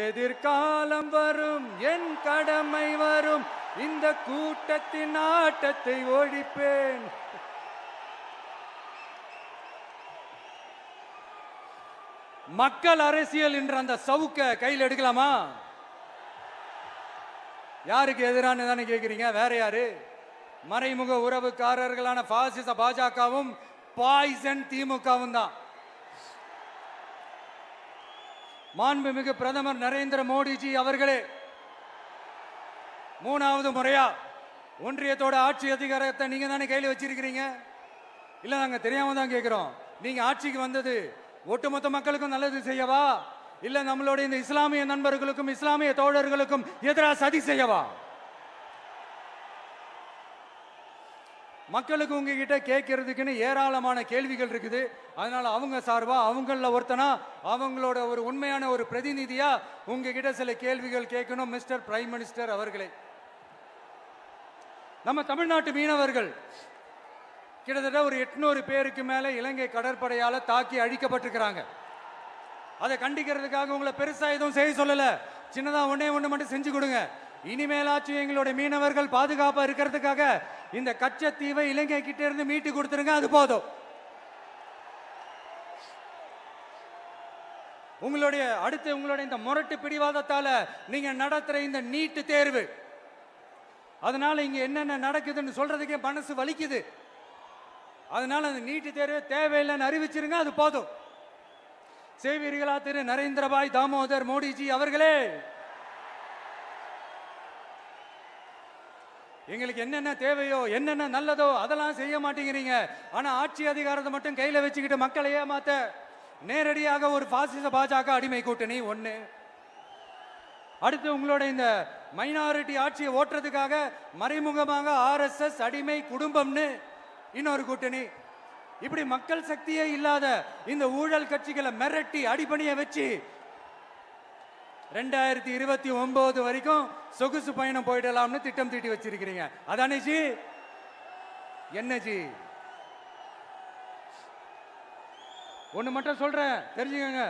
எதிர்காலம் வரும், என் கடமை வரும், இந்த கூட்டத்தின் ஆட்டத்தை ஒழிப்பேன். மக்கள் அரசியல் என்ற அந்த சவுக்க கையில் எடுக்கலாமா? யாருக்கு எதிரான தானே கேட்கிறீங்க? வேற யாரு? மறைமுக உறவுக்காரர்களான பாசிச பாஜகவும் பாய்சன் திமுகவும் தான். மாண்புமிகு பிரதமர் நரேந்திர மோடிஜி அவர்களே மூணாவது முறையா ஒன்றியத்தோட ஆட்சி அதிகாரத்தை நீங்க தானே கையில் வச்சிருக்கிறீங்க. இல்ல நாங்க தெரியாம தான் கேட்கிறோம். நீங்க ஆட்சிக்கு வந்தது ஒட்டுமொத்த மக்களுக்கும் நல்லது செய்யவா, இல்ல நம்மளுடைய இந்த இஸ்லாமிய நண்பர்களுக்கும் இஸ்லாமிய தோழர்களுக்கும் எதிராக சதி செய்யவா? மக்களுக்கு உங்ககிட்ட கேட்கறதுக்குன்னு ஏராளமான கேள்விகள் இருக்குது. அதனால அவங்க சார்பா அவங்கள ஒருத்தனா அவங்களோட ஒரு உண்மையான ஒரு பிரதிநிதியா உங்ககிட்ட சில கேள்விகள் கேட்கணும். மிஸ்டர் பிரைம் மினிஸ்டர் அவர்களே, நம்ம தமிழ்நாட்டு மீனவர்கள் கிட்டத்தட்ட ஒரு 800 பேருக்கு மேல இலங்கை கடற்படையால தாக்கி அழிக்கப்பட்டிருக்கிறாங்க. அதை கண்டிக்கிறதுக்காக உங்களை பெருசா எதுவும் செய்ய சொல்லல, சின்னதா ஒன்னே ஒண்ணு மட்டும் செஞ்சு கொடுங்க. இனிமேலாச்சும் எங்களுடைய மீனவர்கள் பாதுகாப்பா இருக்கிறதுக்காக இந்த கச்சத்தீவை இலங்கை கிட்ட இருந்து மீட்டு கொடுத்துருங்க, அது போதும். உங்களுடைய இந்த முரட்டு பிடிவாதத்தால நீங்க நடத்துற இந்த நீட்டு தேர்வு, அதனால இங்க என்னென்ன நடக்குதுன்னு சொல்றதுக்கே மனசு வலிக்குது. அதனால அந்த நீட்டு தேர்வு தேவையில்லைன்னு அறிவிச்சிருங்க, அது போதும். செய்வீர்களா திரு நரேந்திரபாய் தாமோதர் மோடிஜி அவர்களே? எங்களுக்கு என்னென்ன தேவையோ என்னென்ன நல்லதோ அதெல்லாம் செய்ய மாட்டேங்கிறீங்க. ஆனா ஆட்சி அதிகாரத்தை மட்டும் கையில வச்சுக்கிட்டு மக்களை ஏமாத்த நேரடியாக ஒரு பாசிச பாஜக அடிமை கூட்டணி ஒண்ணு. அடுத்து உங்களோட இந்த மைனாரிட்டி ஆட்சியை ஓட்டுறதுக்காக மறைமுகமாக RSS அடிமை குடும்பம்னு இன்னொரு கூட்டணி. இப்படி மக்கள் சக்தியே இல்லாத இந்த ஊழல் கட்சிகளை மிரட்டி அடிபணிய வச்சு 2029 வரைக்கும் சொகுசு பயணம் போயிடலாம்னு திட்டம் தீட்டி வச்சிருக்கிறீங்க. அதானே ஜி? என்ன ஜி? ஒண்ணு மட்டும் சொல்றேன், தெரிஞ்சுக்கங்க.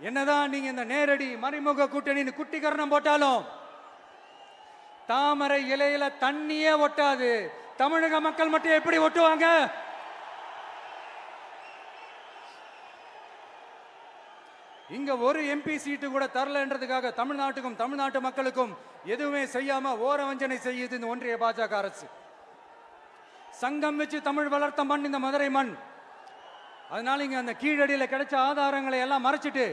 என்னதான் நீங்க இந்த நேரடி மறைமுக கூட்டணின்னு குட்டிகரணம் போட்டாலும் தாமரை இலையில தண்ணியே ஒட்டாது. தமிழக மக்கள் மட்டும் எப்படி ஒட்டுவாங்க? இங்க ஒரு MP சீட்டு கூட தரலன்றதுக்காக தமிழ்நாட்டுக்கும் தமிழ்நாட்டு மக்களுக்கும் எதுவுமே செய்யாம ஓரவஞ்சனை செய்யுது இந்த ஒன்றிய பாஜக அரசு. சங்கம் வச்சு தமிழ் வளர்த்த மண் இந்த மதுரை மண். அதனால இங்க அந்த கீழடியில கிடைச்ச ஆதாரங்களை எல்லாம் மறைச்சிட்டு